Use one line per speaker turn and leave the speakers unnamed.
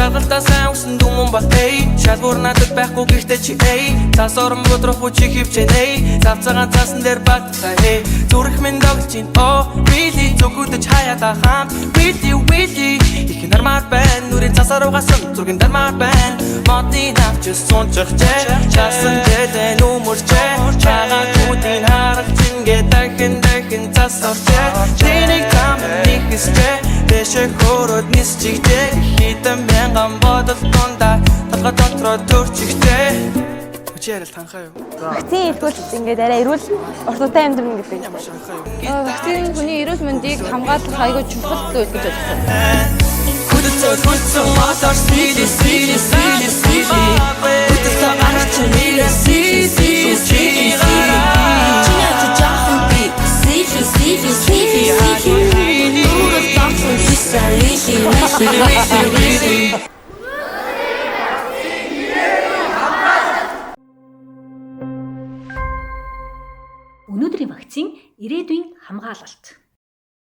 Жаргалтай сайн усан дүмэн бол эй шалгуур надад байхгүй гэртээ чи эй Тас орон бодрох хүчи хөвчэнэй Завцагаан цаасан дээр баттай эй Зүрх минь тоглож ин oh really Зүгүүдэж хаяада хамт really really Их нармаар байна нүрийн цасаар угаасан зургийн дармаар байна Модны навч сунчих чэ Часан дэдэн өмөрчэ Чагаагуудын харагч ингээд дахин цасарчэ Тэнийг тамиг хэсчэ Дэшэ хөрөд нисчихчэ Хитэн мянган бодол дундаа Талга дотроо төрчихчэ Хүчээрэл танхаа юу?
Вакцины илгүүлэлт ингээд арай эрүүл орчуутай амьдрна гэдэг.
Вакцины хүний эрүүл мэндийг хамгаалах айгүй чухал зүйл гэж бодсон.
Хүчтэй мотор сили Хүчтэй гарч нэрэ сили Чиняч жаахан би сили Нүрэл тахсан хисаа лили
Өнөөдрийн вакцин ирээдүйн хамгаалалт.